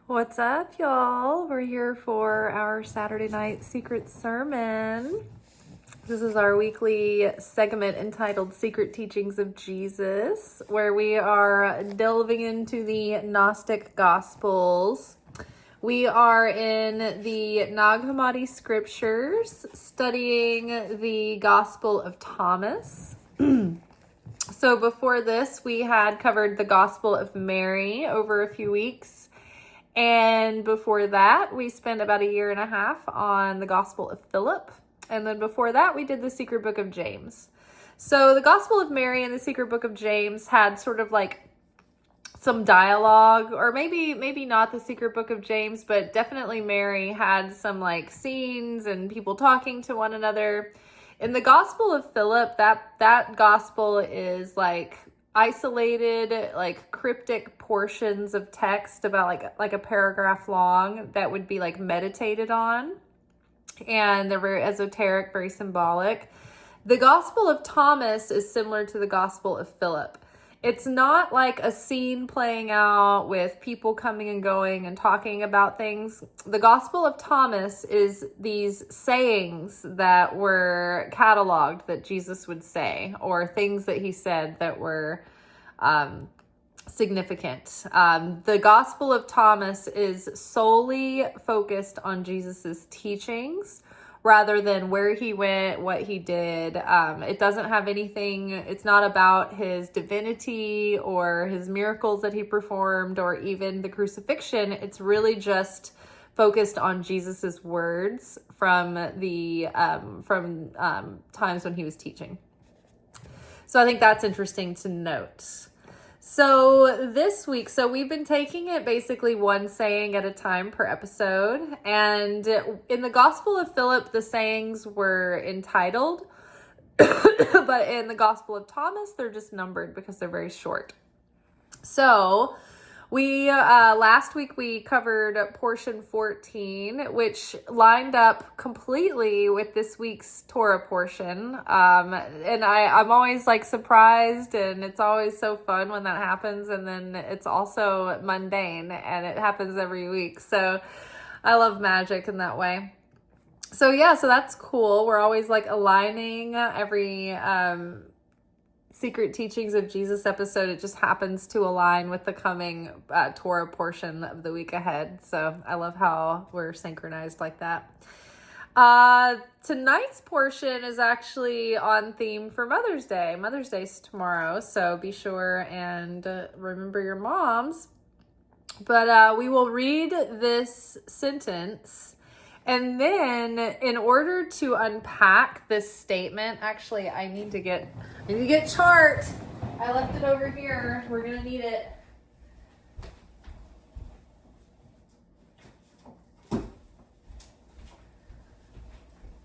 What's up, y'all? We're here for our Saturday night secret sermon. This is our weekly segment entitled Secret Teachings of Jesus, where we are delving into the Gnostic Gospels. We are in the Nag Hammadi scriptures, studying the Gospel of Thomas. So before this, we had covered the Gospel of Mary over a few weeks. And before that, we spent about a year and a half on the Gospel of Philip. And then before that, we did the Secret Book of James. So the Gospel of Mary and the Secret Book of James had sort of like some dialogue, or maybe not the Secret Book of James, but definitely Mary had some like scenes and people talking to one another. In the Gospel of Philip, that gospel is like isolated, like cryptic portions of text about like a paragraph long that would be like meditated on, and they're very esoteric, very symbolic. The Gospel of Thomas is similar to the Gospel of Philip. It's not like a scene playing out with people coming and going and talking about things. The Gospel of Thomas is these sayings that were cataloged that Jesus would say, or things that he said that were significant. The Gospel of Thomas is solely focused on Jesus's teachings, rather than where he went, what he did. It doesn't have anything, it's not about his divinity or his miracles that he performed or even the crucifixion. It's really just focused on Jesus's words from the times when he was teaching. So I think that's interesting to note. So this week, we've been taking it basically one saying at a time per episode. And in the Gospel of Philip, the sayings were entitled, but in the Gospel of Thomas, they're just numbered because they're very short. So we, last week we covered portion 14, which lined up completely with this week's Torah portion. And I'm always like surprised, and it's always so fun when that happens. And then it's also mundane, and it happens every week. So I love magic in that way. So yeah, so that's cool. We're always like aligning every, Secret Teachings of Jesus episode. It just happens to align with the coming Torah portion of the week ahead. So I love how we're synchronized like that. Tonight's portion is actually on theme for Mother's Day. Mother's Day's tomorrow, so be sure and remember your moms. But we will read this sentence. And then in order to unpack this statement, actually, I need to get chart. I left it over here. We're going to need it.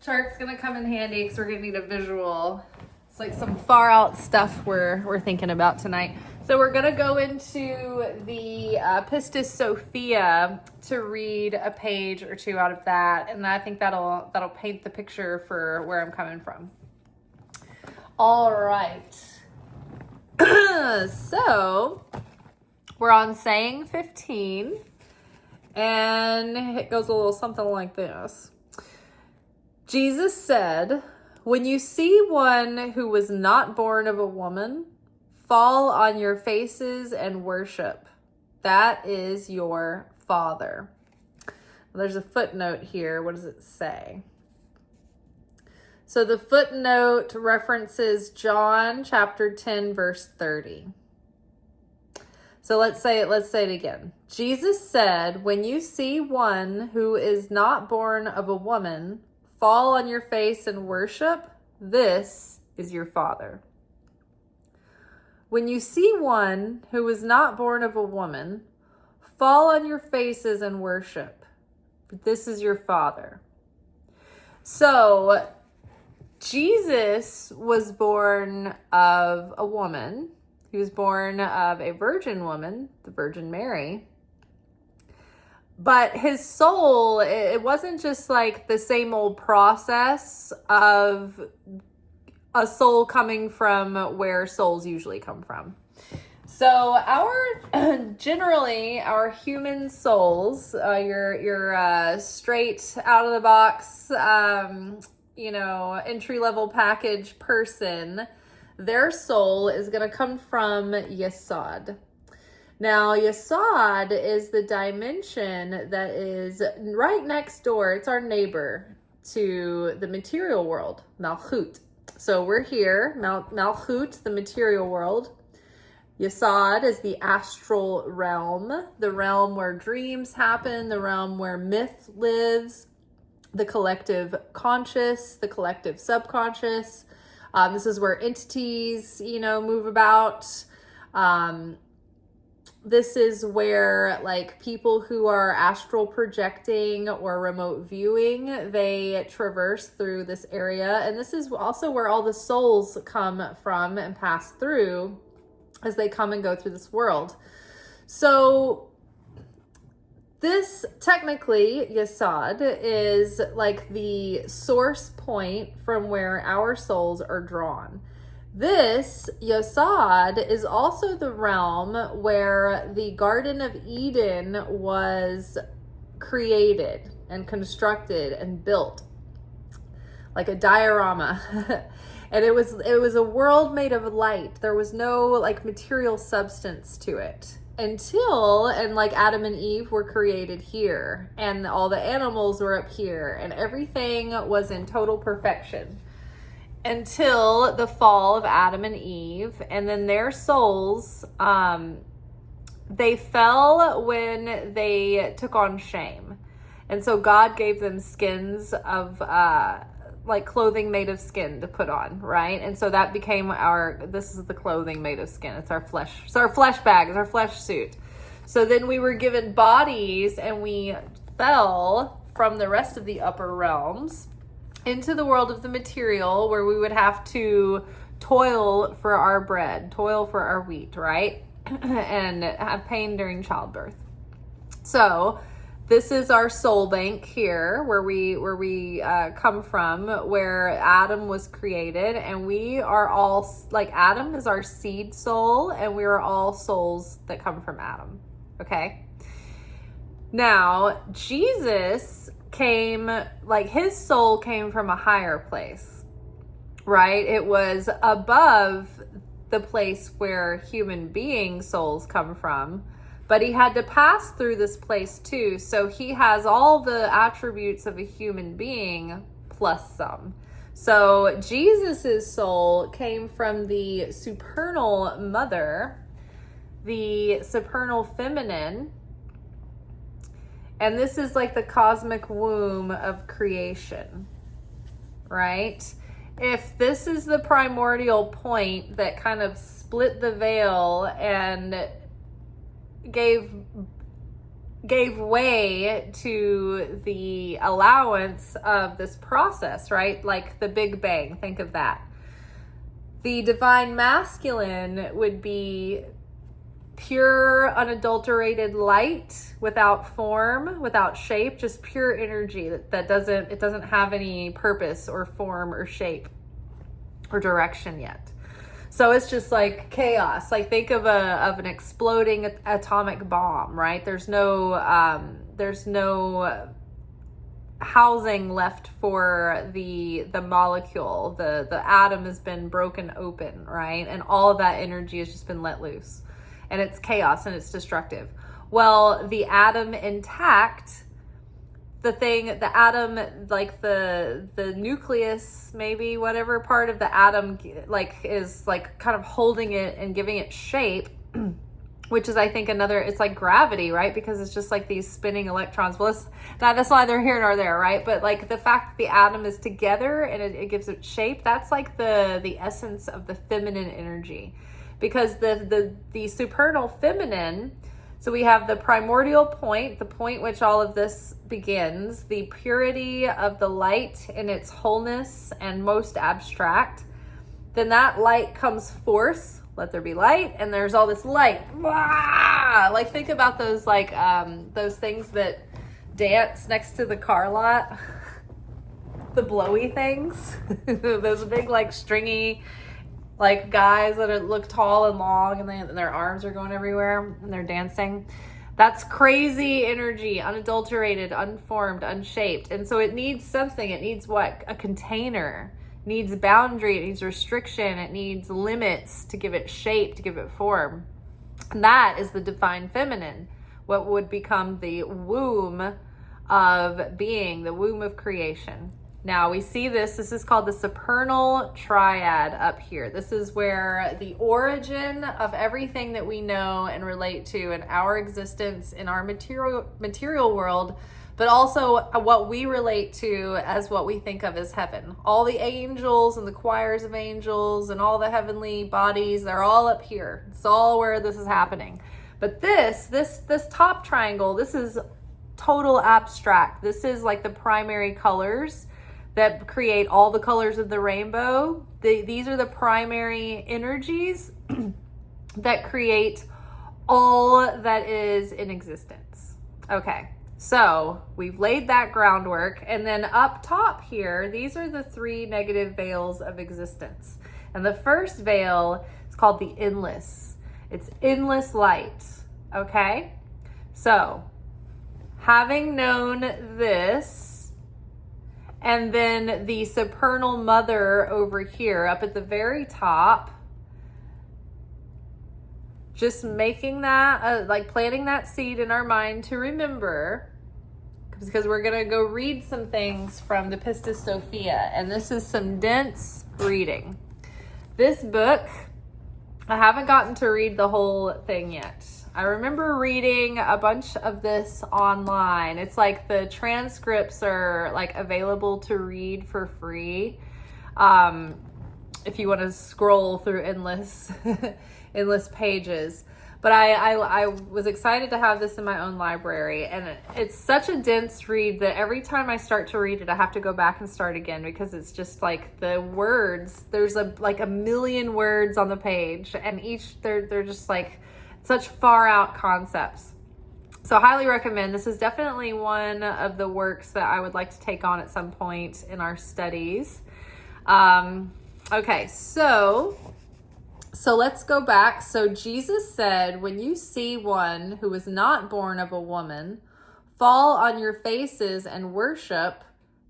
Chart's going to come in handy because we're going to need a visual. It's like some far out stuff we're thinking about tonight. So we're going to go into the Pistis Sophia to read a page or two out of that. And I think that'll paint the picture for where I'm coming from. All right. So we're on saying 15. And it goes a little something like this. Jesus said, "When you see one who was not born of a woman, fall on your faces and worship. That is your father." There's a footnote here. What does it say? So the footnote references John chapter 10, verse 30. So let's say it again. Jesus said, "When you see one who is not born of a woman, fall on your face and worship. This is your father." When you see one who is not born of a woman, fall on your faces and worship. This is your father. So Jesus was born of a woman. He was born of a virgin woman, the Virgin Mary. But his soul, it wasn't just like the same old process of a soul coming from where souls usually come from. So So generally our human souls, your straight out of the box, entry level package person, their soul is going to come from Yesod. Now, Yesod is the dimension that is right next door. It's our neighbor to the material world, Malchut. So we're here, Malchut, the material world. Yesod is the astral realm, the realm where dreams happen, the realm where myth lives, the collective conscious, the collective subconscious. This is where entities, move about. This is where like people who are astral projecting or remote viewing, they traverse through this area. And this is also where all the souls come from and pass through as they come and go through this world. So this technically, Yesod, is like the source point from where our souls are drawn. This Yesod is also the realm where the Garden of Eden was created and constructed and built, like a diorama. And it was a world made of light. There was no like material substance to it until Adam and Eve were created here, and all the animals were up here, and everything was in total perfection until the fall of Adam and Eve. And then their souls, they fell when they took on shame. And so God gave them skins of clothing made of skin to put on, right? And so that became this is the clothing made of skin. It's our flesh. It's our flesh bag. It's our flesh suit. So then we were given bodies, and we fell from the rest of the upper realms into the world of the material, where we would have to toil for our bread, toil for our wheat, right? And have pain during childbirth. So this is our soul bank here, where we come from, where Adam was created, and we are all like Adam is our seed soul, and we are all souls that come from Adam. Okay. Now Jesus came, his soul came from a higher place, right? It was above the place where human being souls come from. But he had to pass through this place too. So he has all the attributes of a human being plus some. So Jesus's soul came from the supernal mother, the supernal feminine. And this is like the cosmic womb of creation, right? If this is the primordial point that kind of split the veil and gave way to the allowance of this process, right? Like the Big Bang, think of that. The divine masculine would be pure, unadulterated light, without form, without shape, just pure energy that doesn't have any purpose or form or shape or direction yet. So it's just like chaos. Like think of an exploding atomic bomb, right? There's no housing left for the molecule. The atom has been broken open, right? And all of that energy has just been let loose. And it's chaos and it's destructive. Well, the atom intact, the atom, like the nucleus, maybe whatever part of the atom is kind of holding it and giving it shape, which is, I think, it's like gravity, right? Because it's just like these spinning electrons. Well, that's neither here nor there, right? But like the fact that the atom is together and it gives it shape, that's like the essence of the feminine energy. Because the supernal feminine, so we have the primordial point, the point which all of this begins, the purity of the light in its wholeness and most abstract. Then that light comes forth, let there be light, and there's all this light. Wah! Like think about those those things that dance next to the car lot, the blowy things, those big stringy like guys that look tall and long and their arms are going everywhere and they're dancing. That's crazy energy, unadulterated, unformed, unshaped. And so it needs something. It needs what? A container. It needs boundary. It needs restriction. It needs limits to give it shape, to give it form. And that is the divine feminine, what would become the womb of being, the womb of creation. Now we see this is called the Supernal Triad up here. This is where the origin of everything that we know and relate to in our existence, in our material world, but also what we relate to as what we think of as heaven. All the angels and the choirs of angels and all the heavenly bodies, they're all up here. It's all where this is happening. But this top triangle, this is total abstract. This is like the primary colors that create all the colors of the rainbow. These are the primary energies that create all that is in existence. Okay, so we've laid that groundwork. And then up top here, these are the 3 negative veils of existence. And the first veil is called the endless. It's endless light, okay? So having known this, and then the supernal mother over here up at the very top, just making that, like planting that seed in our mind to remember, because we're going to go read some things from the Pistis Sophia, and this is some dense reading. This book, I haven't gotten to read the whole thing yet. I remember reading a bunch of this online. It's like the transcripts are like available to read for free. If you want to scroll through endless pages. But I was excited to have this in my own library, and it's such a dense read that every time I start to read it, I have to go back and start again, because it's just like the words, there's like a million words on the page, and each they're just like such far out concepts. So highly recommend. This is definitely one of the works that I would like to take on at some point in our studies. Okay, so let's go back. So Jesus said, when you see one who is not born of a woman fall on your faces and worship,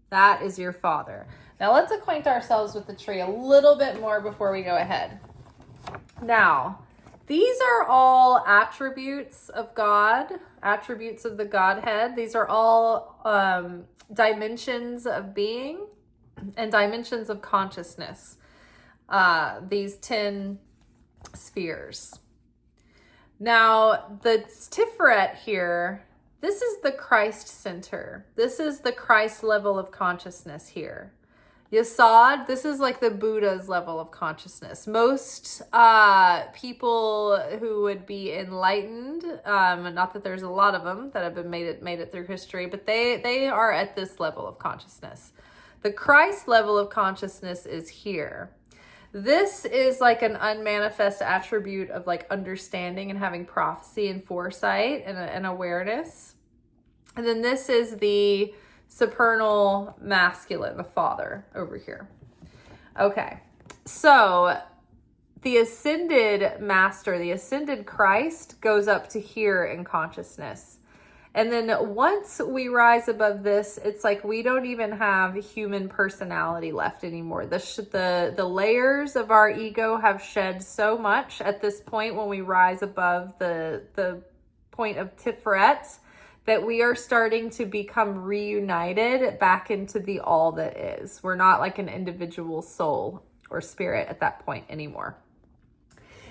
that is your father. Now let's acquaint ourselves with the tree a little bit more before we go ahead. Now, these are all attributes of God, attributes of the Godhead. These are all dimensions of being and dimensions of consciousness. These 10 spheres. Now, the Tiferet here, this is the Christ center. This is the Christ level of consciousness here. Yesod, this is like the Buddha's level of consciousness. Most people who would be enlightened, not that there's a lot of them that have been made it through history, but they are at this level of consciousness. The Christ level of consciousness is here. This is like an unmanifest attribute of like understanding and having prophecy and foresight and awareness. And then this is the supernal masculine, the father over here. Okay, so the ascended master, the ascended Christ goes up to here in consciousness. And then once we rise above this, it's like we don't even have human personality left anymore. The layers of our ego have shed so much at this point when we rise above the point of Tiferet, that we are starting to become reunited back into the all that is. We're not like an individual soul or spirit at that point anymore.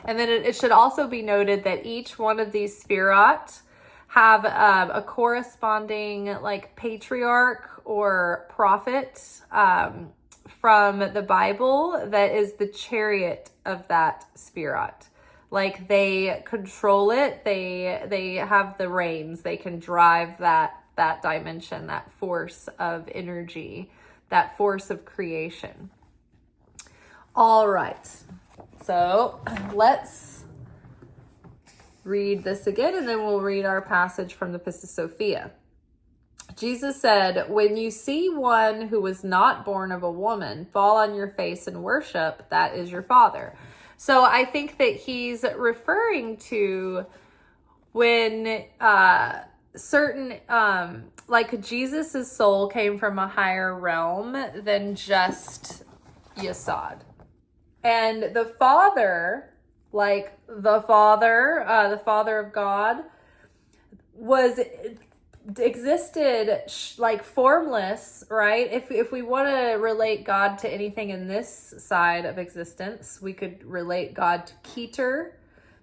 And then it should also be noted that each one of these Sphirot have a corresponding like patriarch or prophet from the Bible that is the chariot of that Sphirot. Like they control it, they have the reins, they can drive that dimension, that force of energy, that force of creation. All right, so let's read this again, and then we'll read our passage from the Pistis Sophia. Jesus said, when you see one who was not born of a woman fall on your face and worship, that is your father. So I think that he's referring to when certain, like Jesus's soul came from a higher realm than just Yesod. And the Father, like the Father of God, existed like formless, right? If we want to relate God to anything in this side of existence, we could relate God to Keter,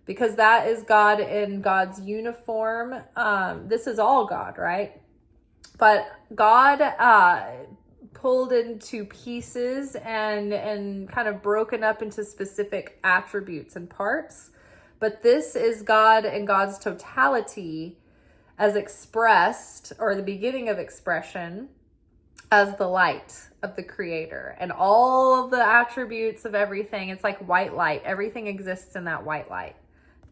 because that is God in God's uniform. This is all God, right? But God pulled into pieces and kind of broken up into specific attributes and parts. But this is God and God's totality as expressed, or the beginning of expression, as the light of the Creator. And all of the attributes of everything, it's like white light. Everything exists in that white light.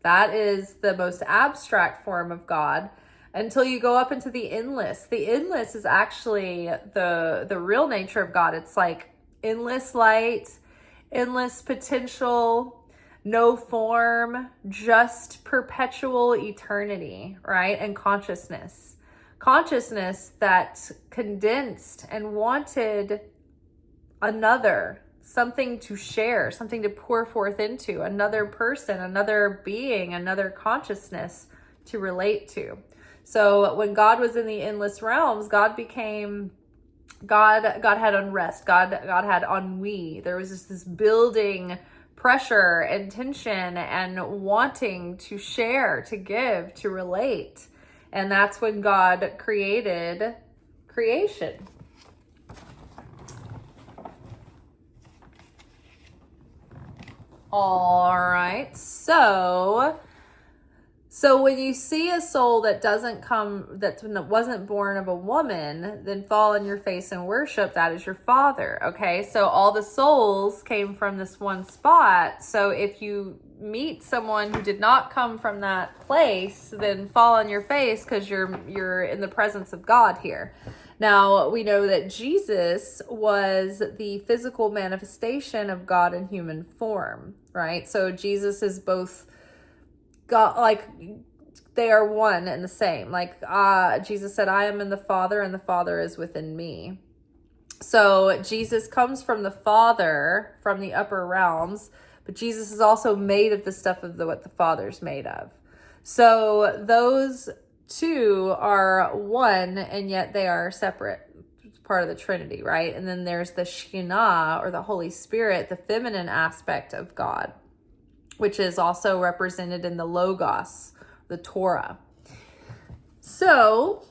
That is the most abstract form of God, until you go up into the endless. The endless is actually the real nature of God. It's like endless light, endless potential, no form, just perpetual eternity, right? And consciousness that condensed and wanted another, something to share, something to pour forth into, another person, another being, another consciousness to relate to. So when God was in the endless realms, God had unrest. God had ennui. There was just this building pressure and tension and wanting to share, to give, to relate. And that's when God created creation. All right. So when you see a soul that wasn't born of a woman, then fall on your face and worship. That is your Father. Okay. So all the souls came from this one spot. So if you meet someone who did not come from that place, then fall on your face, because you're in the presence of God here. Now, we know that Jesus was the physical manifestation of God in human form, right? So Jesus is both God, like they are one and the same. Like Jesus said, I am in the Father and the Father is within me. So Jesus comes from the Father, from the upper realms, but Jesus is also made of the stuff of what the Father's made of. So those two are one, and yet they are separate. It's part of the Trinity, right? And then there's the Shekhinah, or the Holy Spirit, the feminine aspect of God, which is also represented in the Logos, the Torah. So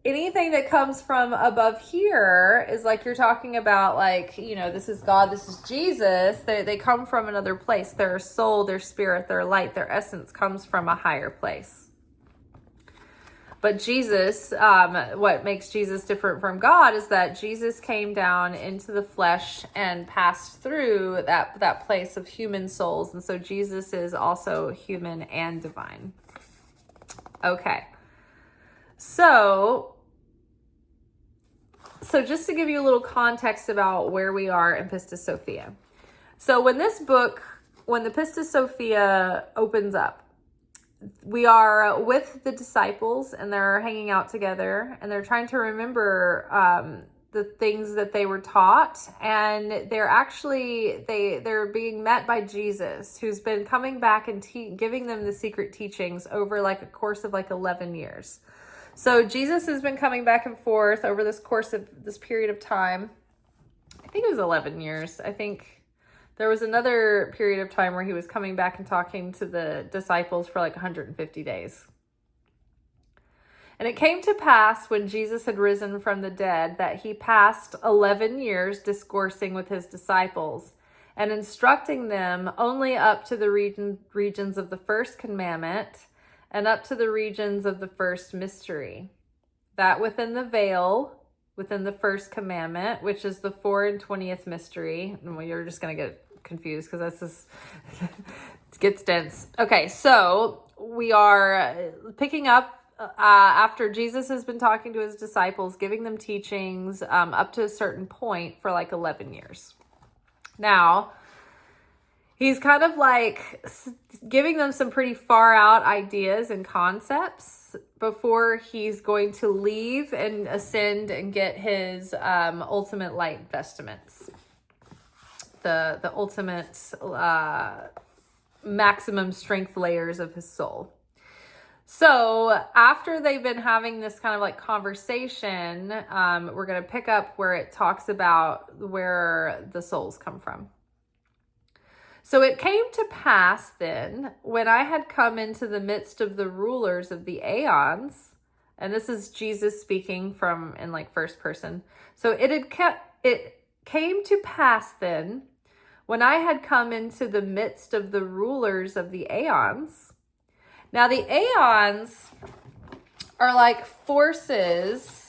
anything that comes from above here is like you're talking about, like, this is God, this is Jesus. They come from another place. Their soul, their spirit, their light, their essence comes from a higher place. But Jesus, what makes Jesus different from God is that Jesus came down into the flesh and passed through that place of human souls. And so Jesus is also human and divine. Okay. So just to give you a little context about where we are in Pistis Sophia. So when the Pistis Sophia opens up, we are with the disciples, and they're hanging out together, and they're trying to remember the things that they were taught. And they're being met by Jesus, who's been coming back and giving them the secret teachings over like a course of like 11 years. So Jesus has been coming back and forth over this course of this period of time. I think it was 11 years. I think there was another period of time where he was coming back and talking to the disciples for like 150 days. And it came to pass when Jesus had risen from the dead that he passed 11 years discoursing with his disciples and instructing them only up to the regions of the first commandment and up to the regions of the first mystery. That within the veil, within the first commandment, which is the 420th mystery. Well, you're just going to get confused because that's just, it gets dense. Okay, so we are picking up after Jesus has been talking to his disciples, giving them teachings up to a certain point for like 11 years. Now, he's kind of like giving them some pretty far out ideas and concepts before he's going to leave and ascend and get his ultimate light vestments, the ultimate maximum strength layers of his soul. So after they've been having this kind of like conversation, we're going to pick up where it talks about where the souls come from. So it came to pass then, when I had come into the midst of the rulers of the aeons, and this is Jesus speaking from in like first person. So it came to pass then, when I had come into the midst of the rulers of the aeons. Now the aeons are like forces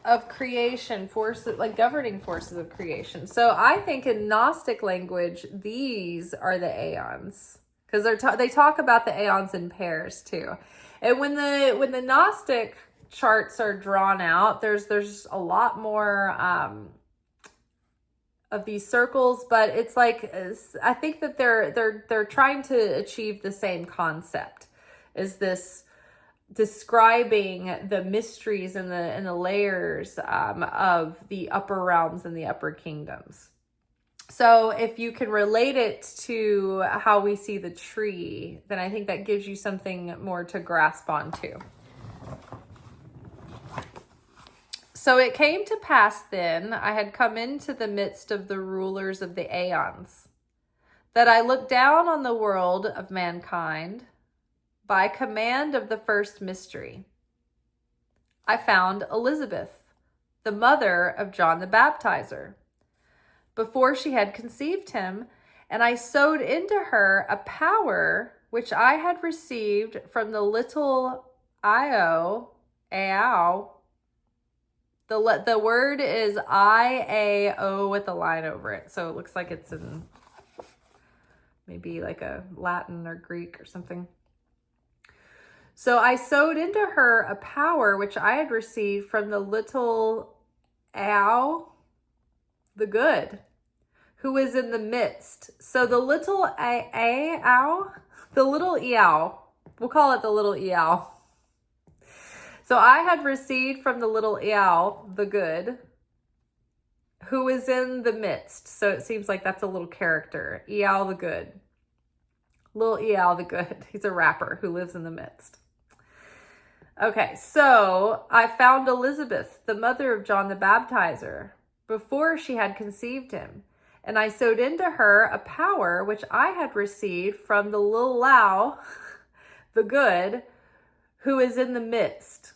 of creation, forces like governing forces of creation. So I think in Gnostic language, these are the aeons, because they talk about the aeons in pairs too. And when the Gnostic charts are drawn out, there's a lot more of these circles, but it's like, I think that they're trying to achieve the same concept, is this describing the mysteries and the layers of the upper realms and the upper kingdoms. So if you can relate it to how we see the tree, then I think that gives you something more to grasp onto. So it came to pass then, I had come into the midst of the rulers of the aeons, that I looked down on the world of mankind by command of the first mystery. I found Elizabeth, the mother of John the Baptizer, before she had conceived him, and I sowed into her a power which I had received from the little Io. The word is IAO with a line over it, so it looks like it's in maybe like a Latin or Greek or something. So I sowed into her a power which I had received from the little Ao, the good, who is in the midst. So the little Ao, the little Eao, we'll call it the little Eao. So I had received from the little Eao, the good, who is in the midst. So it seems like that's a little character. Eao the good. Little Eao the good. He's a rapper who lives in the midst. Okay, so I found Elizabeth, the mother of John the Baptizer, before she had conceived him. And I sowed into her a power which I had received from the little Lao, the good, who is in the midst,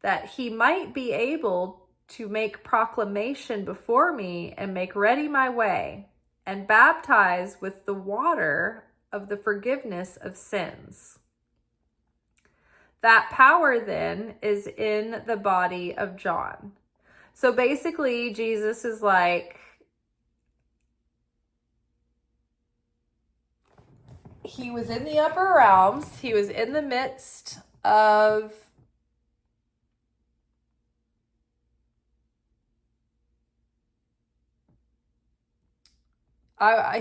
that he might be able to make proclamation before me and make ready my way, and baptize with the water of the forgiveness of sins. That power then is in the body of John. So basically, Jesus is like, he was in the upper realms. He was in the midst of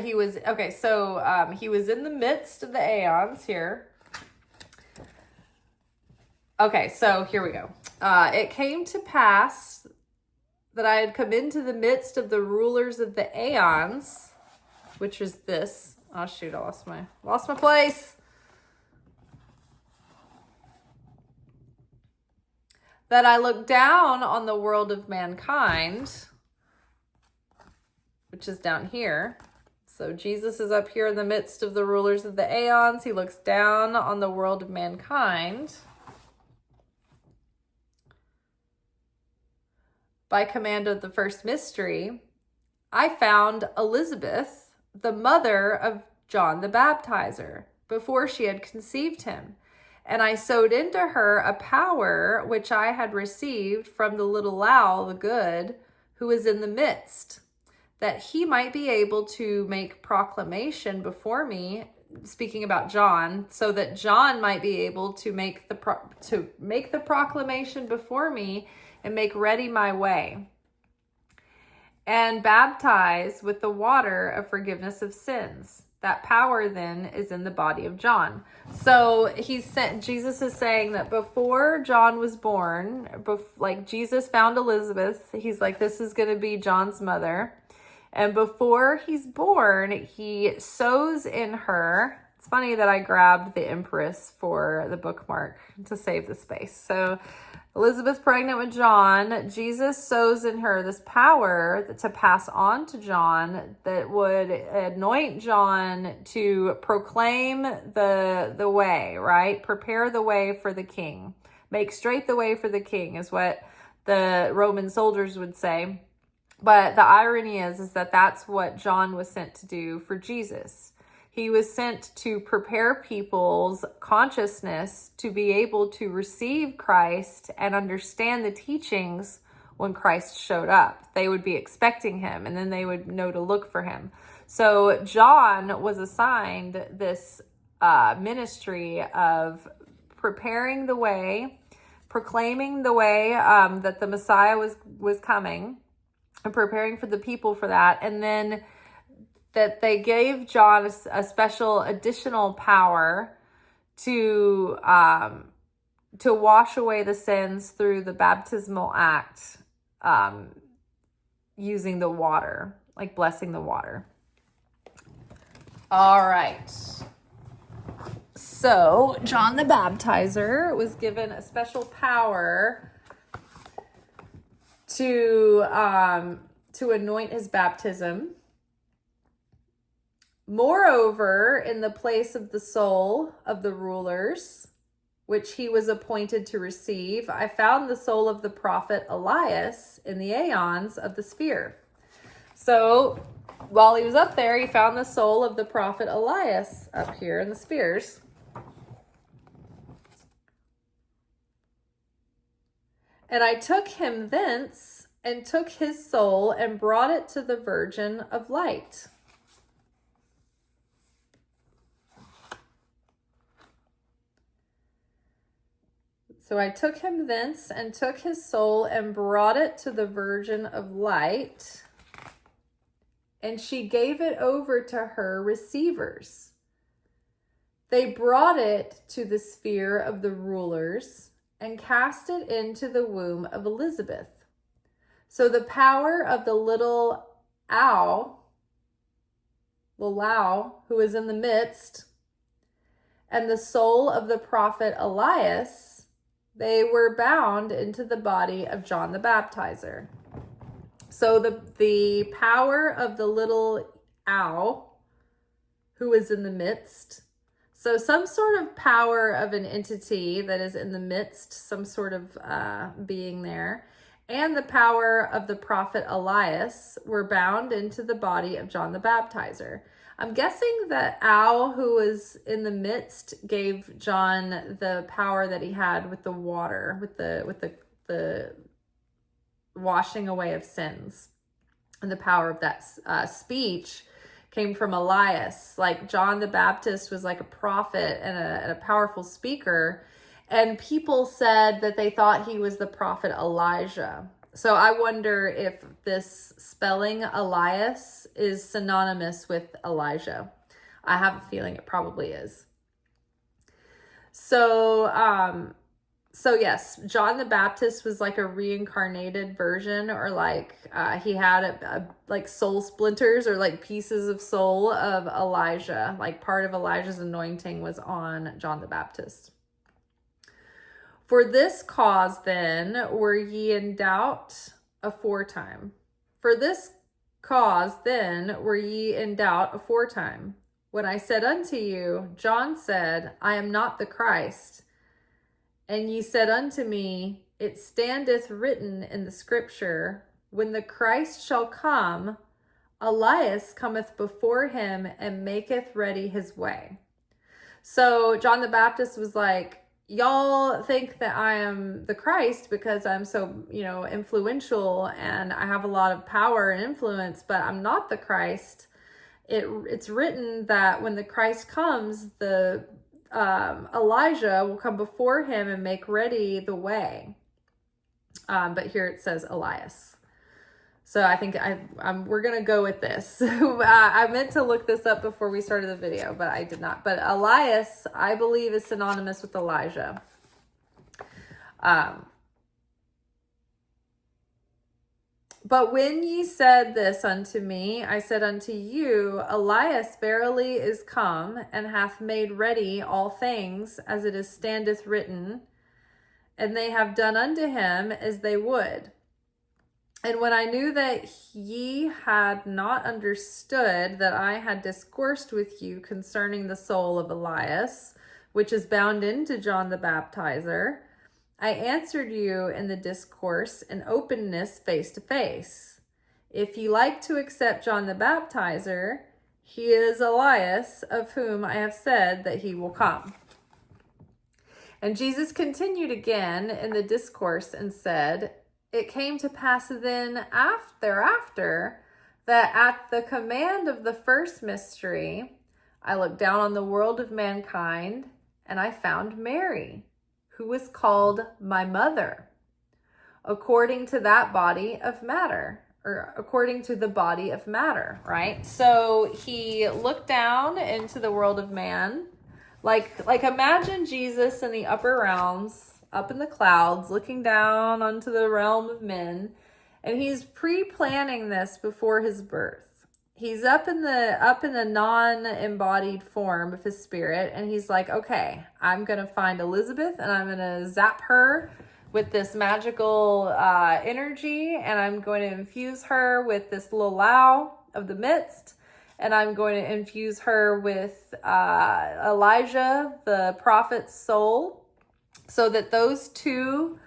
he was in the midst of the aeons here. Okay, so here we go. It came to pass that I had come into the midst of the rulers of the aeons, which is this. Oh shoot, I lost my place. That I looked down on the world of mankind, which is down here. So Jesus is up here in the midst of the rulers of the aeons. He looks down on the world of mankind. By command of the first mystery, I found Elizabeth, the mother of John the Baptizer, before she had conceived him. And I sowed into her a power which I had received from the little Lao, the good, who is in the midst, that he might be able to make proclamation before me, speaking about John, so that John might be able to make the proclamation before me and make ready my way. and baptize with the water of forgiveness of sins. That power then is in the body of John. So Jesus is saying that before John was born, like Jesus found Elizabeth, he's like, this is going to be John's mother. And before he's born, he sows in her. It's funny that I grabbed the Empress for the bookmark to save the space. So Elizabeth pregnant with John, Jesus sows in her this power to pass on to John that would anoint John to proclaim the way, right? Prepare the way for the king. Make straight the way for the king is what the Roman soldiers would say. But the irony is that that's what John was sent to do for Jesus. He was sent to prepare people's consciousness to be able to receive Christ and understand the teachings when Christ showed up. They would be expecting him, and then they would know to look for him. So John was assigned this ministry of preparing the way, proclaiming the way that the Messiah was coming, and preparing for the people for that. And then that they gave John a special additional power to wash away the sins through the baptismal act, using the water, like blessing the water. All right. So John the Baptizer was given a special power to anoint his baptism. Moreover, in the place of the soul of the rulers, which he was appointed to receive, I found the soul of the prophet Elias in the aeons of the sphere. So while he was up there, he found the soul of the prophet Elias up here in the spheres. And I took him thence and took his soul and brought it to the Virgin of Light. So I took him thence and took his soul and brought it to the Virgin of Light, and she gave it over to her receivers. They brought it to the sphere of the rulers and cast it into the womb of Elizabeth. So the power of the little owl, who is in the midst, and the soul of the prophet Elias, they were bound into the body of John the Baptizer. So the power of the little owl who is in the midst. So some sort of power of an entity that is in the midst, some sort of being there, and the power of the prophet Elias were bound into the body of John the Baptizer. I'm guessing that owl who was in the midst gave John the power that he had with the water, with the washing away of sins. And the power of that speech came from Elias. Like John the Baptist was like a prophet and a powerful speaker. And people said that they thought he was the prophet Elijah. So I wonder if this spelling Elias is synonymous with Elijah. I have a feeling it probably is. So yes, John the Baptist was like a reincarnated version, or like he had like soul splinters or like pieces of soul of Elijah. Like part of Elijah's anointing was on John the Baptist. For this cause then were ye in doubt aforetime. For this cause then were ye in doubt aforetime. When I said unto you, John said, I am not the Christ. And ye said unto me, it standeth written in the scripture, when the Christ shall come, Elias cometh before him and maketh ready his way. So John the Baptist was like, y'all think that I am the Christ because I'm so, influential and I have a lot of power and influence, but I'm not the Christ. It's written that when the Christ comes, the Elijah will come before him and make ready the way. But here it says Elias. So I think we're going to go with this. I meant to look this up before we started the video, but I did not. But Elias, I believe, is synonymous with Elijah. But when ye said this unto me, I said unto you, Elias verily is come, and hath made ready all things, as it is standeth written, and they have done unto him as they would. And when I knew that ye had not understood that I had discoursed with you concerning the soul of Elias, which is bound into John the Baptizer, I answered you in the discourse in openness face to face. If ye like to accept John the Baptizer, he is Elias, of whom I have said that he will come. And Jesus continued again in the discourse and said, It came to pass then thereafter that at the command of the first mystery, I looked down on the world of mankind, and I found Mary, who was called my mother, according to that body of matter, or according to the body of matter, right? So he looked down into the world of man, like imagine Jesus in the upper realms, up in the clouds, looking down onto the realm of men, and he's pre-planning this before his birth. He's up in the non-embodied form of his spirit, and he's like, okay, I'm going to find Elizabeth, and I'm going to zap her with this magical energy, and I'm going to infuse her with this lulau of the midst, and I'm going to infuse her with Elijah, the prophet's soul, so that those two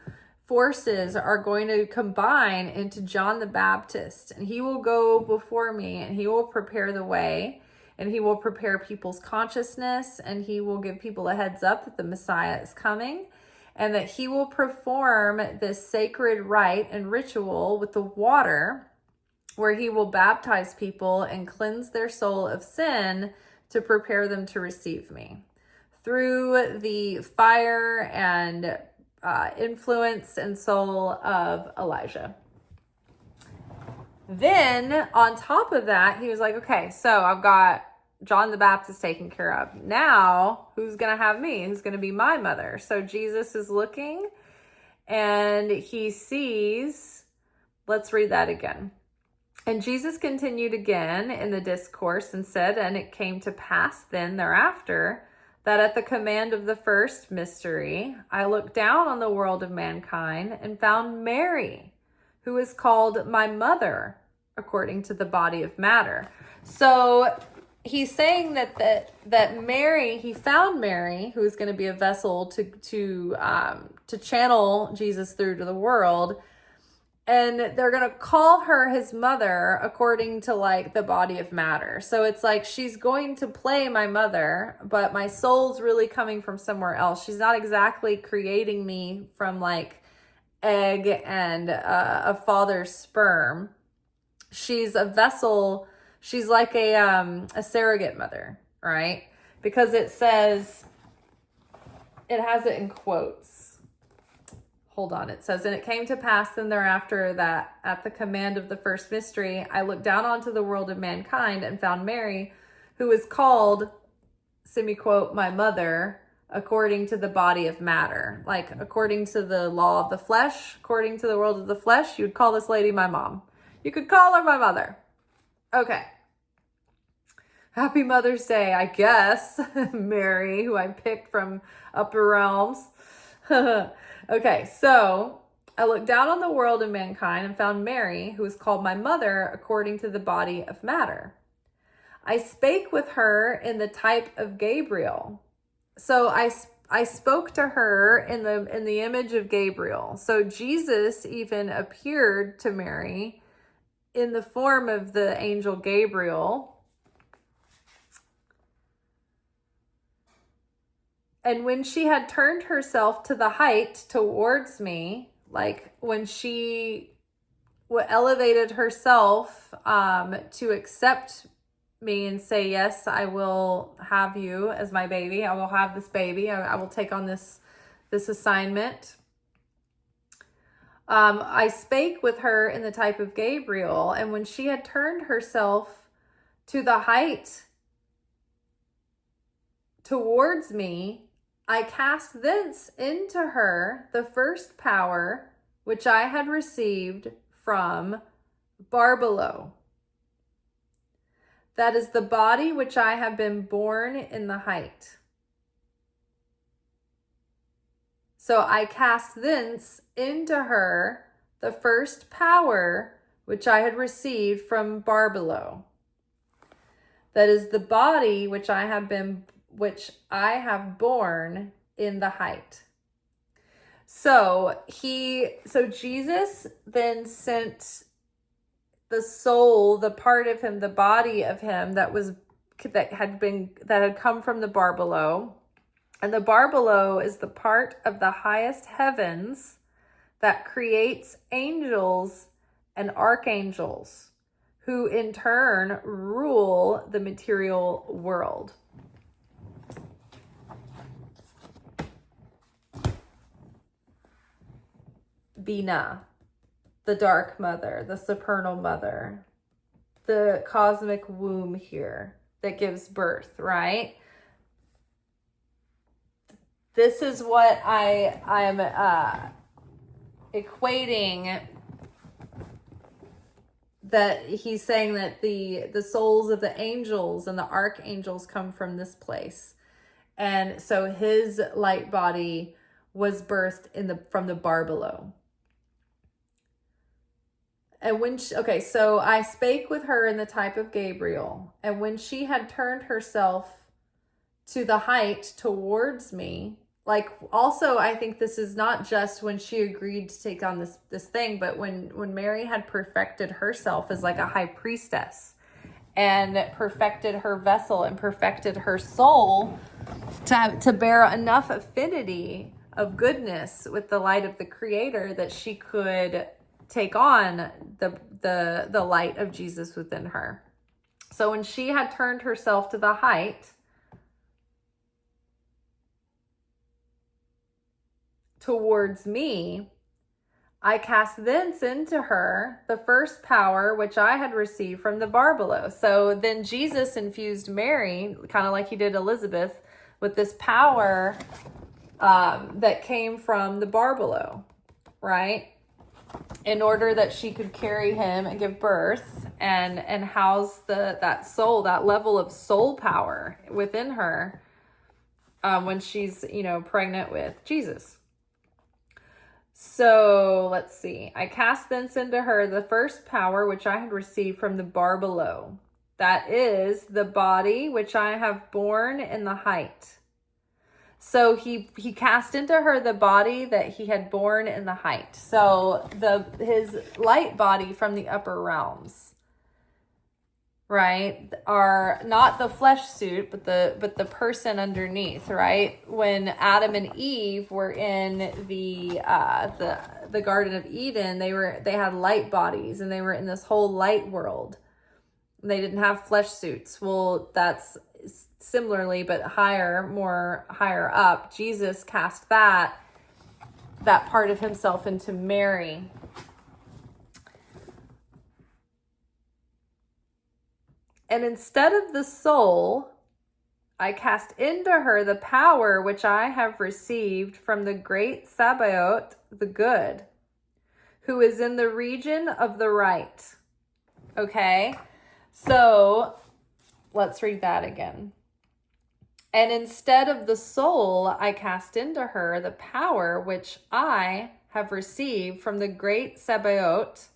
forces are going to combine into John the Baptist, and he will go before me, and he will prepare the way, and he will prepare people's consciousness, and he will give people a heads up that the Messiah is coming, and that he will perform this sacred rite and ritual with the water, where he will baptize people and cleanse their soul of sin to prepare them to receive me. Through the fire and influence and soul of Elijah. Then on top of that, he was like, okay, so I've got John the Baptist taken care of. Now, who's going to have me? Who's going to be my mother? So Jesus is looking, and he sees, let's read that again. And Jesus continued again in the discourse and said, and it came to pass then thereafter, that at the command of the first mystery, I looked down on the world of mankind and found Mary, who is called my mother, according to the body of matter. So he's saying that Mary, he found Mary, who is going to be a vessel to channel Jesus through to the world. And they're going to call her his mother according to like the body of matter. So it's like she's going to play my mother, but my soul's really coming from somewhere else. She's not exactly creating me from like egg and a father's sperm. She's a vessel. She's like a surrogate mother, right? Because it says, it has it in quotes. Hold on, it says, and it came to pass then thereafter that at the command of the first mystery, I looked down onto the world of mankind and found Mary, who is called, semi-quote, my mother, according to the body of matter. Like, according to the law of the flesh, according to the world of the flesh, you would call this lady my mom. You could call her my mother. Okay. Happy Mother's Day, I guess, Mary, who I picked from upper realms. Okay, so I looked down on the world of mankind and found Mary, who is called my mother, according to the body of matter. I spake with her in the type of Gabriel. So I spoke to her in the image of Gabriel. So Jesus even appeared to Mary in the form of the angel Gabriel. And when she had turned herself to the height towards me, like when she elevated herself to accept me and say, yes, I will have you as my baby. I will have this baby. I will take on this assignment. I spake with her in the type of Gabriel, and when she had turned herself to the height towards me, I cast thence into her the first power which I had received from Barbelo. That is the body which I have been born in the height. So I cast thence into her the first power which I had received from Barbelo. That is the body which I have born in the height. So Jesus then sent the soul, the part of him, the body of him that had come from the Barbelo. And the Barbelo is the part of the highest heavens that creates angels and archangels, who in turn rule the material world. Bina, the dark mother, the supernal mother, the cosmic womb here that gives birth, right? This is what I'm equating, that he's saying that the souls of the angels and the archangels come from this place. And so his light body was birthed from the Barbelo. And so I spake with her in the type of Gabriel, and when she had turned herself to the height towards me, like, also, I think this is not just when she agreed to take on this thing, but when Mary had perfected herself as like a high priestess and perfected her vessel and perfected her soul to bear enough affinity of goodness with the light of the Creator that she could take on the light of Jesus within her. So when she had turned herself to the height towards me, I cast thence into her the first power which I had received from the Barbelo. So then Jesus infused Mary, kind of like he did Elizabeth, with this power that came from the Barbelo, right? In order that she could carry him and give birth and house that soul, that level of soul power within her when she's, pregnant with Jesus. So let's see. I cast thence into her the first power which I had received from the Barbelo. That is the body which I have born in the height. So he cast into her the body that he had born in the height. So his light body from the upper realms, right, are not the flesh suit, but the person underneath, right? When Adam and Eve were in the Garden of Eden, they had light bodies and they were in this whole light world. They didn't have flesh suits. Well, that's similarly, but higher up. Jesus cast that part of himself into Mary. And instead of the soul, I cast into her the power which I have received from the great Sabaoth, the good, who is in the region of the right. Okay, so let's read that again. And instead of the soul, I cast into her the power which I have received from the great Sabaoth,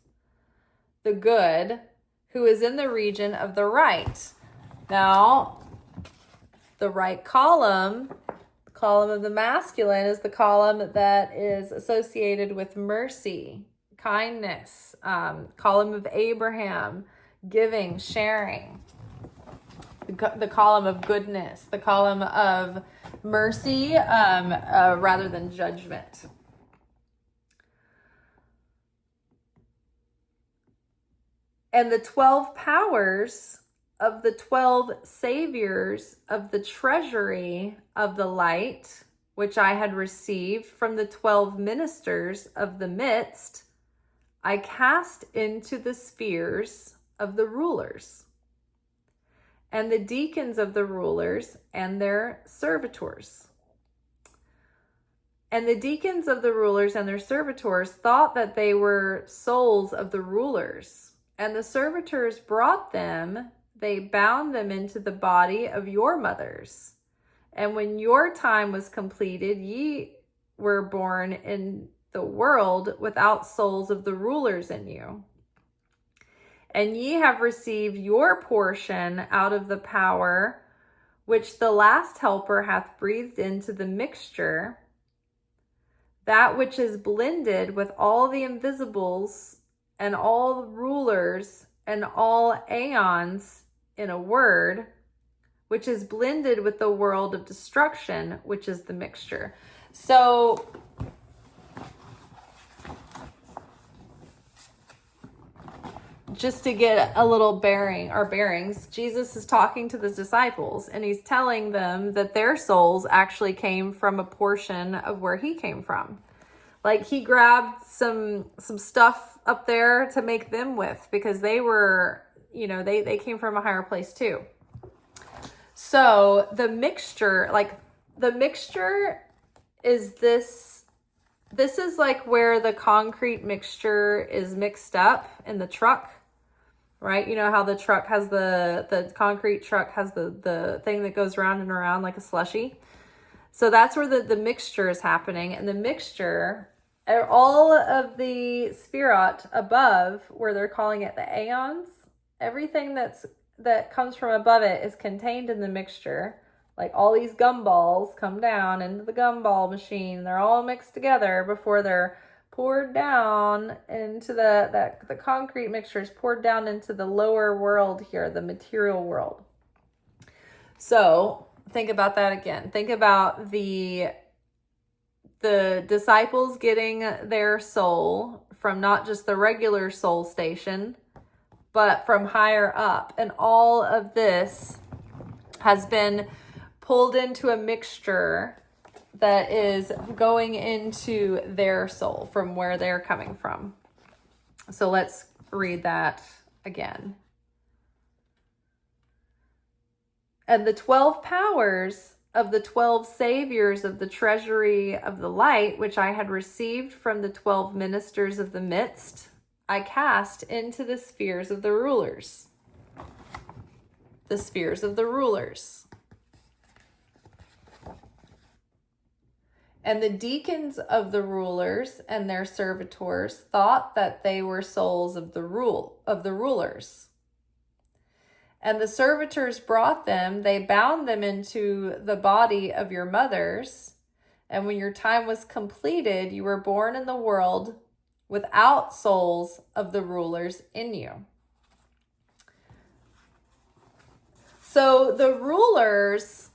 the good, who is in the region of the right. Now, the right column, the column of the masculine, is the column that is associated with mercy, kindness, column of Abraham, giving, sharing. The column of goodness, the column of mercy, rather than judgment. And the 12 powers of the 12 saviors of the treasury of the light, which I had received from the 12 ministers of the midst, I cast into the spheres of the rulers, and the deacons of the rulers and their servitors. And the deacons of the rulers and their servitors thought that they were souls of the rulers. And the servitors brought them, they bound them into the body of your mothers. And when your time was completed, ye were born in the world without souls of the rulers in you. And ye have received your portion out of the power which the last helper hath breathed into the mixture, that which is blended with all the invisibles and all the rulers and all aeons, in a word, which is blended with the world of destruction, which is the mixture. So just to get a little bearings, Jesus is talking to the disciples and he's telling them that their souls actually came from a portion of where he came from. Like he grabbed some stuff up there to make them with, because they were, they came from a higher place too. So the mixture is this is like where the concrete mixture is mixed up in the truck. Right? You know how the truck has the concrete truck has the thing that goes round and around like a slushie. So that's where the mixture is happening. And the mixture, all of the spirit above, where they're calling it the aeons, everything that comes from above it is contained in the mixture. Like all these gumballs come down into the gumball machine. They're all mixed together before they're poured down into the concrete mixture is poured down into the lower world here, the material world. So think about that again. Think about the disciples getting their soul from not just the regular soul station, but from higher up. And all of this has been pulled into a mixture that is going into their soul from where they're coming from. So let's read that again. And the 12 powers of the 12 saviors of the treasury of the light, which I had received from the 12 ministers of the midst, I cast into the spheres of the rulers. The spheres of the rulers. And the deacons of the rulers and their servitors thought that they were souls of the rulers. And the servitors brought them, they bound them into the body of your mothers. And when your time was completed, you were born in the world without souls of the rulers in you. So the rulers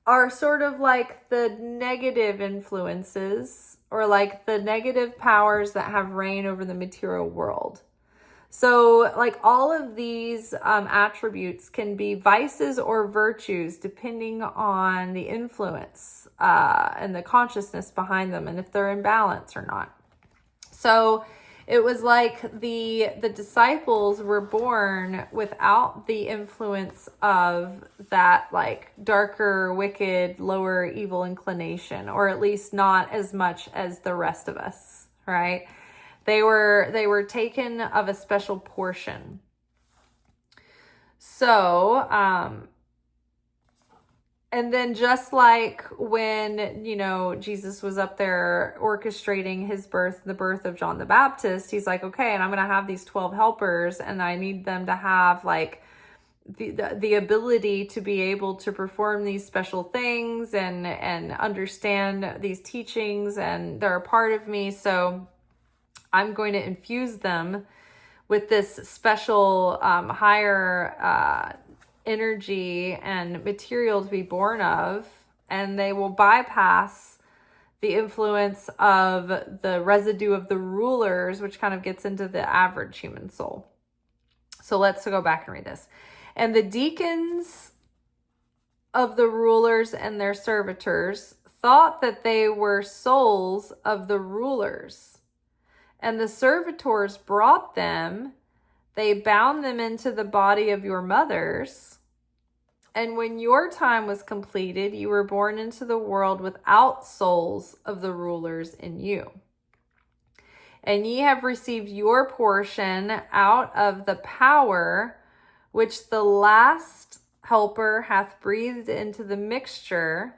are sort of like the negative influences, or like the negative powers that have reign over the material world. So like all of these attributes can be vices or virtues depending on the influence and the consciousness behind them, and if they're in balance or not. So it was like the disciples were born without the influence of that like darker, wicked, lower evil inclination, or at least not as much as the rest of us, right? They were taken of a special portion. So, and then just like when, Jesus was up there orchestrating his birth, the birth of John the Baptist, he's like, okay, and I'm going to have these 12 helpers, and I need them to have like the ability to be able to perform these special things and understand these teachings, and they're a part of me. So I'm going to infuse them with this special higher energy and material to be born of, and they will bypass the influence of the residue of the rulers, which kind of gets into the average human soul. So let's go back and read this. And the deacons of the rulers and their servitors thought that they were souls of the rulers. And the servitors brought them. They bound them into the body of your mothers. And when your time was completed, you were born into the world without souls of the rulers in you. And ye have received your portion out of the power which the last helper hath breathed into the mixture,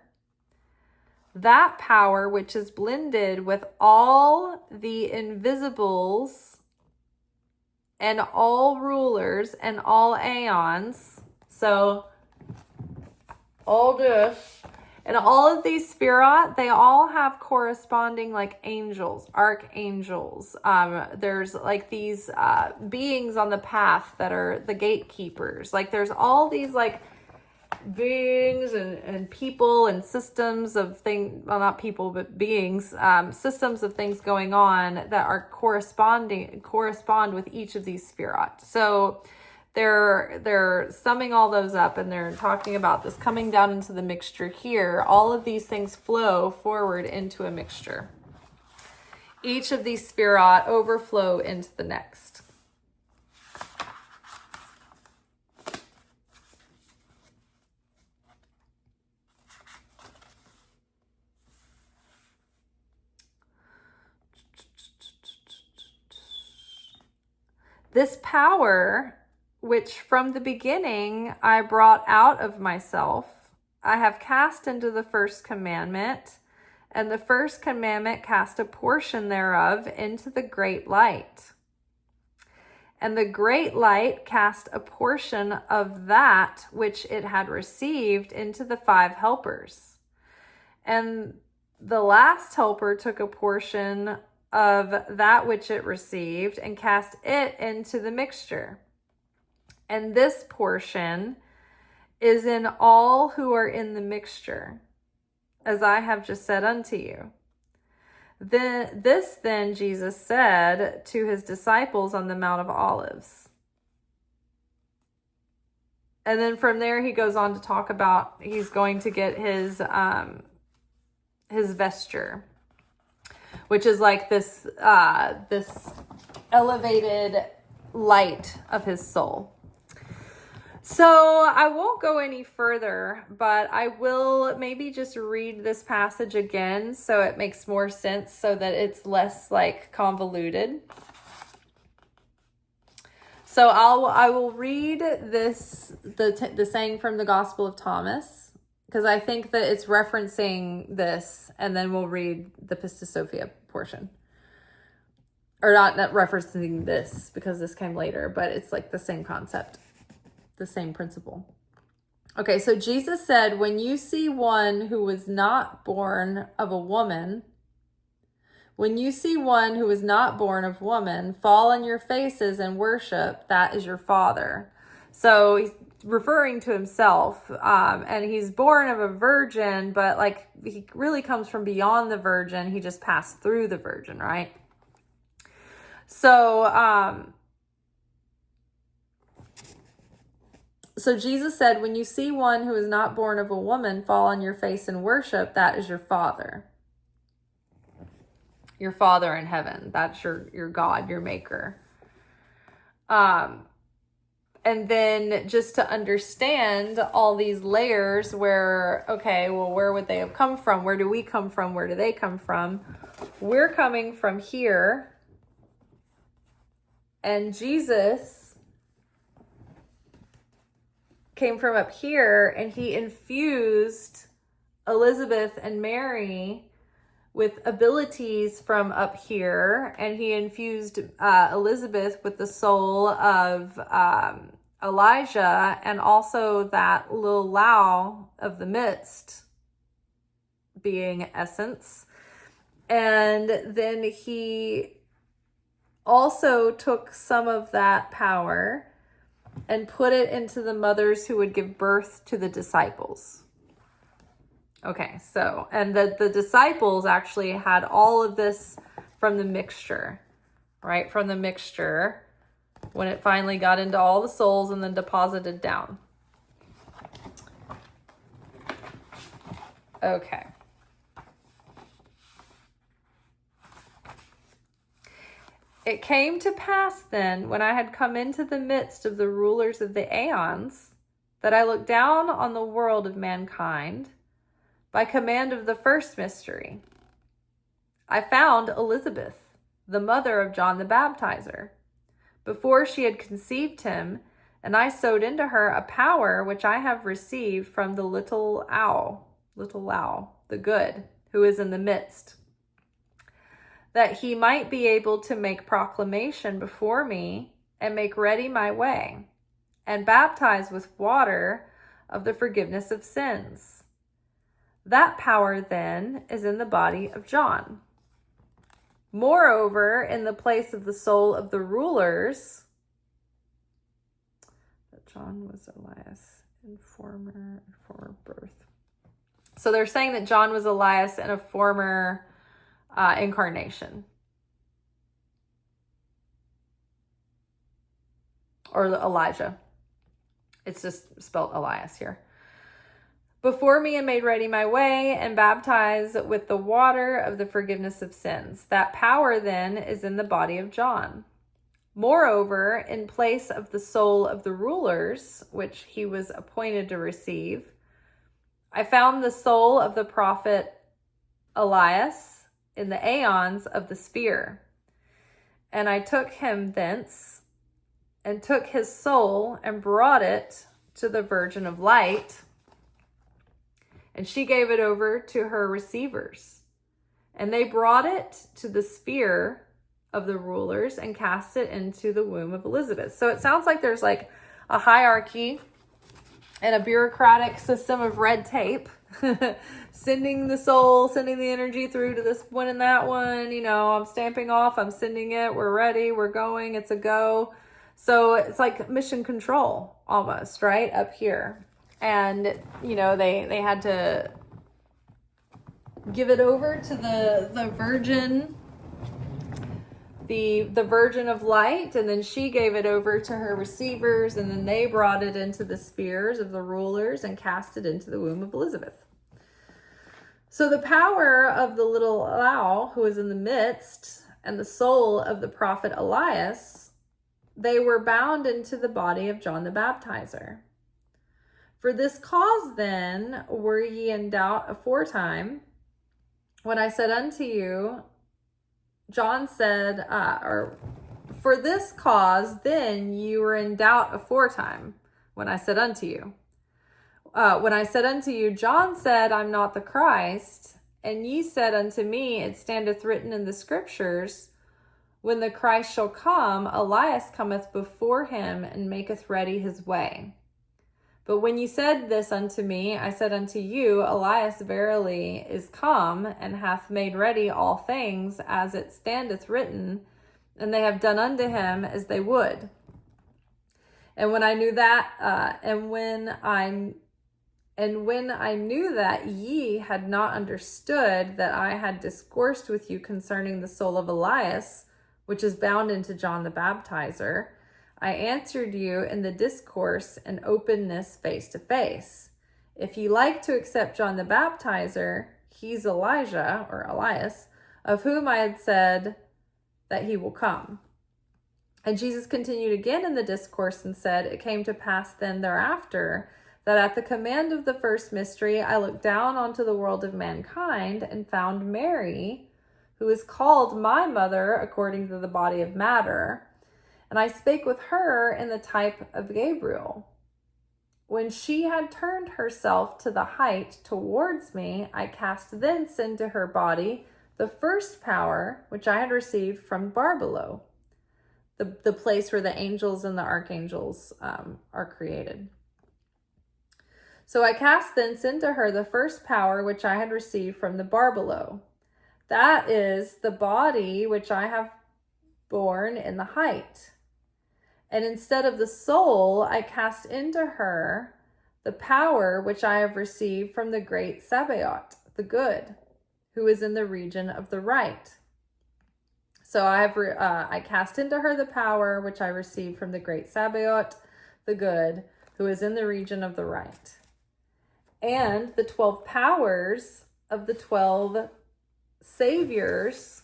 that power which is blended with all the invisibles and all rulers and all aeons. So all this and all of these Sphirot, they all have corresponding like angels, archangels. There's like these beings on the path that are the gatekeepers. Like there's all these like beings and people and systems of things, well, not people, but beings, systems of things going on that are correspond with each of these Sphirot. So they're summing all those up, and they're talking about this coming down into the mixture here. All of these things flow forward into a mixture. Each of these Sphirot overflow into the next. This power, which from the beginning I brought out of myself, I have cast into the first commandment, and the first commandment cast a portion thereof into the great light. And the great light cast a portion of that which it had received into the 5 helpers. And the last helper took a portion of that which it received and cast it into the mixture. And this portion is in all who are in the mixture, as I have just said unto you. Then Jesus said to his disciples on the Mount of Olives. And then from there he goes on to talk about he's going to get his vesture, which is like this elevated light of his soul. So I won't go any further, but I will maybe just read this passage again so it makes more sense, so that it's less like convoluted. So I will read the saying from the Gospel of Thomas, because I think that it's referencing this, and then we'll read the Pistis Sophia portion. Or not referencing this, because this came later, but it's like the same concept, the same principle. Okay, so Jesus said, when you see one who was not born of a woman, fall on your faces and worship, that is your father. So he's referring to himself, and he's born of a virgin, but like he really comes from beyond the virgin. He just passed through the virgin, right? So Jesus said, when you see one who is not born of a woman fall on your face and worship, that is your father. Your father in heaven. That's your God, your maker. And then just to understand all these layers where, okay, well, where would they have come from? Where do we come from? Where do they come from? We're coming from here. And Jesus came from up here, and he infused Elizabeth and Mary with abilities from up here, and he infused Elizabeth with the soul of Elijah, and also that little Lao of the midst being essence. And then he also took some of that power and put it into the mothers who would give birth to the disciples. Okay, so, and the disciples actually had all of this from the mixture, right? From the mixture, when it finally got into all the souls and then deposited down. Okay. It came to pass then, when I had come into the midst of the rulers of the aeons, that I looked down on the world of mankind by command of the first mystery. I found Elizabeth, the mother of John the Baptizer, before she had conceived him, and I sowed into her a power which I have received from the little owl, the good, who is in the midst, that he might be able to make proclamation before me and make ready my way, and baptize with water of the forgiveness of sins. That power then is in the body of John. Moreover, in the place of the soul of the rulers, that John was Elias in former birth. So they're saying that John was Elias in a former incarnation. Or Elijah. It's just spelled Elias here. Before me and made ready my way and baptized with the water of the forgiveness of sins. That power then is in the body of John. Moreover, in place of the soul of the rulers, which he was appointed to receive, I found the soul of the prophet Elias in the aeons of the sphere. And I took him thence and took his soul and brought it to the Virgin of Light, and she gave it over to her receivers. And they brought it to the sphere of the rulers and cast it into the womb of Elizabeth. So it sounds like there's like a hierarchy and a bureaucratic system of red tape, sending the soul, sending the energy through to this one and that one. You know, I'm stamping off, I'm sending it, we're ready, we're going, it's a go. So it's like mission control almost, right? Up here. And, you know, they had to give it over to the Virgin, the Virgin of Light, and then she gave it over to her receivers, and then they brought it into the spheres of the rulers and cast it into the womb of Elizabeth. So the power of the little owl who was in the midst and the soul of the prophet Elias, they were bound into the body of John the Baptizer. For this cause then were ye in doubt aforetime, when I said unto you, John said, for this cause then you were in doubt aforetime, when I said unto you. When I said unto you, John said, I'm not the Christ, and ye said unto me, it standeth written in the scriptures, when the Christ shall come, Elias cometh before him and maketh ready his way. But when you said this unto me, I said unto you, Elias verily is come, and hath made ready all things, as it standeth written, and they have done unto him as they would. And when I knew that, and when I knew that ye had not understood that I had discoursed with you concerning the soul of Elias, which is bound into John the Baptizer, I answered you in the discourse and openness face to face. If ye like to accept John the Baptizer, he's Elijah, or Elias, of whom I had said that he will come. And Jesus continued again in the discourse and said, it came to pass then thereafter, that at the command of the first mystery, I looked down onto the world of mankind and found Mary, who is called my mother according to the body of matter. And I spake with her in the type of Gabriel. When she had turned herself to the height towards me, I cast thence into her body the first power which I had received from Barbelo, the place where the angels and the archangels are created. So I cast thence into her the first power which I had received from the Barbelo. That is the body which I have borne in the height. And instead of the soul, I cast into her the power which I have received from the great Sabaoth, the good, who is in the region of the right. So I cast into her the power which I received from the great Sabaoth, the good, who is in the region of the right. And the 12 powers of the 12 saviors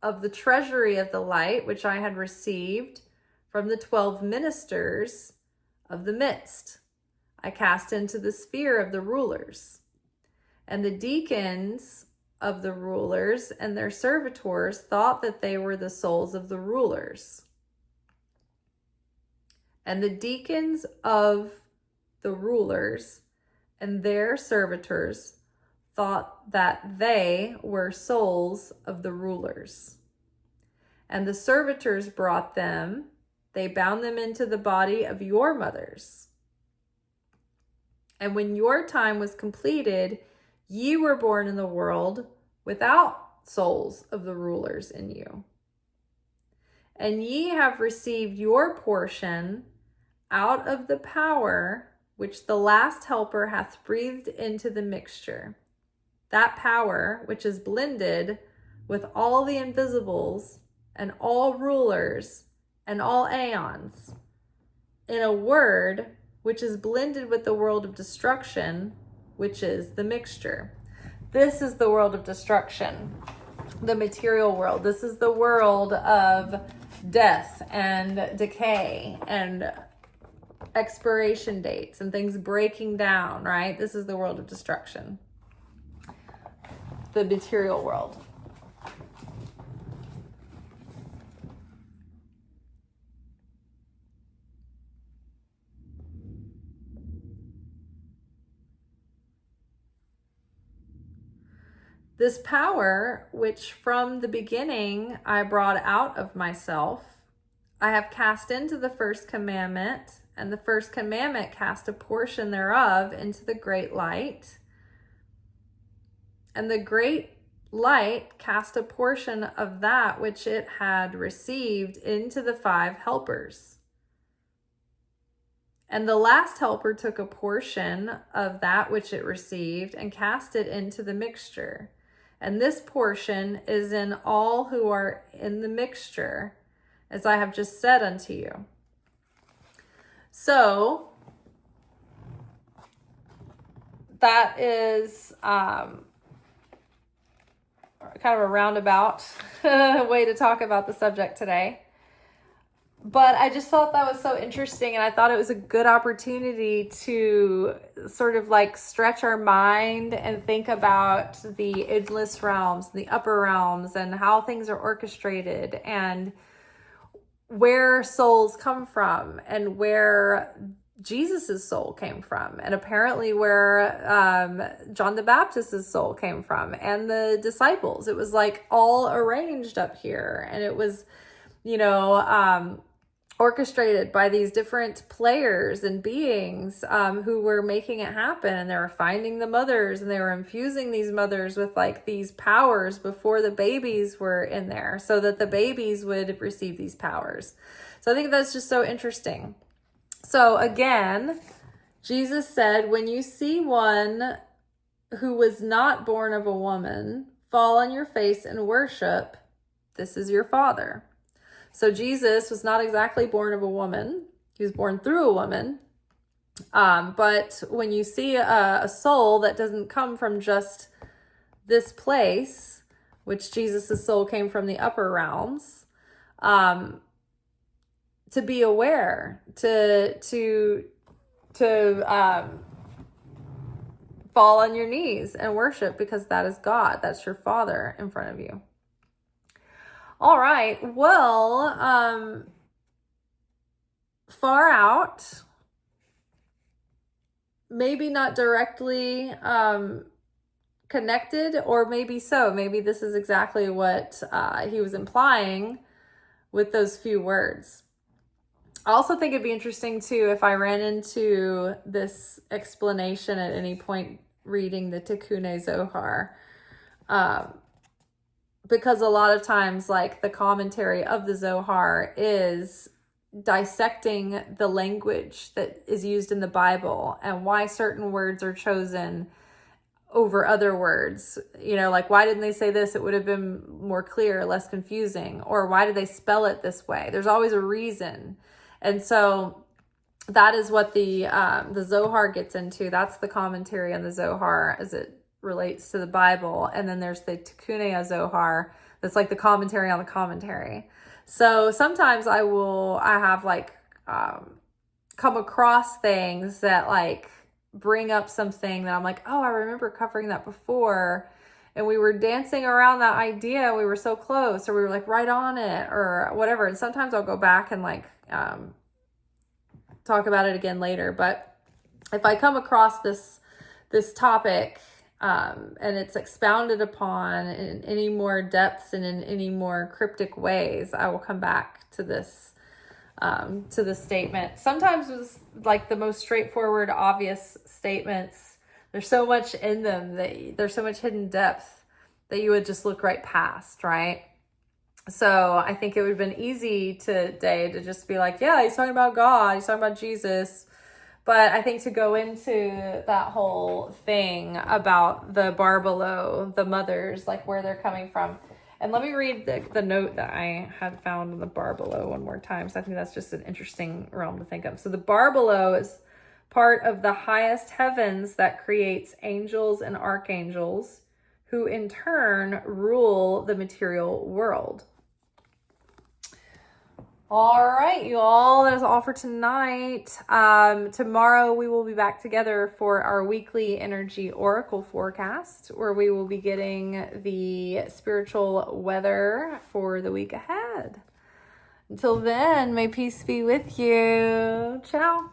of the treasury of the light, which I had received from the 12 ministers of the midst, I cast into the sphere of the rulers. And the deacons of the rulers and their servitors thought that they were the souls of the rulers. And the deacons of the rulers and their servitors thought that they were souls of the rulers. And the servitors brought them, they bound them into the body of your mothers. And when your time was completed, ye were born in the world without souls of the rulers in you. And ye have received your portion out of the power which the last helper hath breathed into the mixture. That power which is blended with all the invisibles and all rulers and all aeons, in a word which is blended with the world of destruction, which is the mixture. This is the world of destruction, the material world. This is the world of death and decay and expiration dates and things breaking down, right? This is the world of destruction, the material world. This power, which from the beginning I brought out of myself, I have cast into the first commandment, and the first commandment cast a portion thereof into the great light. And the great light cast a portion of that which it had received into the 5 helpers. And the last helper took a portion of that which it received and cast it into the mixture. And this portion is in all who are in the mixture, as I have just said unto you. So that is kind of a roundabout way to talk about the subject today. But I just thought that was so interesting, and I thought it was a good opportunity to sort of like stretch our mind and think about the endless realms, the upper realms, and how things are orchestrated, and where souls come from, and where Jesus's soul came from, and apparently where John the Baptist's soul came from, and the disciples. It was like all arranged up here, and it was, orchestrated by these different players and beings who were making it happen. And they were finding the mothers, and they were infusing these mothers with like these powers before the babies were in there, so that the babies would receive these powers. So I think that's just so interesting. So again, Jesus said, when you see one who was not born of a woman fall on your face and worship, this is your father. So Jesus was not exactly born of a woman. He was born through a woman. But when you see a soul that doesn't come from just this place, which Jesus's soul came from the upper realms, to be aware, to fall on your knees and worship, because that is God. That's your Father in front of you. All right, well, far out, maybe not directly connected, or maybe so. Maybe this is exactly what he was implying with those few words. I also think it'd be interesting too if I ran into this explanation at any point reading the Tikkun Zohar, because a lot of times, like, the commentary of the Zohar is dissecting the language that is used in the Bible and why certain words are chosen over other words. Like, why didn't they say this? It would have been more clear, less confusing. Or why did they spell it this way? There's always a reason. And so that is what the Zohar gets into. That's the commentary on the Zohar as it relates to the Bible. And then there's the Tikkun HaZohar, that's like the commentary on the commentary. So sometimes I have like come across things that like bring up something that I'm like, oh, I remember covering that before. And we were dancing around that idea. We were so close, or we were like right on it, or whatever. And sometimes I'll go back and like talk about it again later. But if I come across this topic and it's expounded upon in any more depths and in any more cryptic ways, I will come back to this statement. Sometimes it's like the most straightforward, obvious statements. There's so much in them that there's so much hidden depth that you would just look right past, right? So I think it would have been easy today to just be like, yeah, he's talking about God, he's talking about Jesus. But I think to go into that whole thing about the Barbelo, the mothers, like where they're coming from. And let me read the note that I had found in the Barbelo one more time. So I think that's just an interesting realm to think of. So the Barbelo is part of the highest heavens that creates angels and archangels, who in turn rule the material world. All right, you all, that is all for tonight. Tomorrow we will be back together for our weekly energy oracle forecast, where we will be getting the spiritual weather for the week ahead. Until then, may peace be with you. Ciao.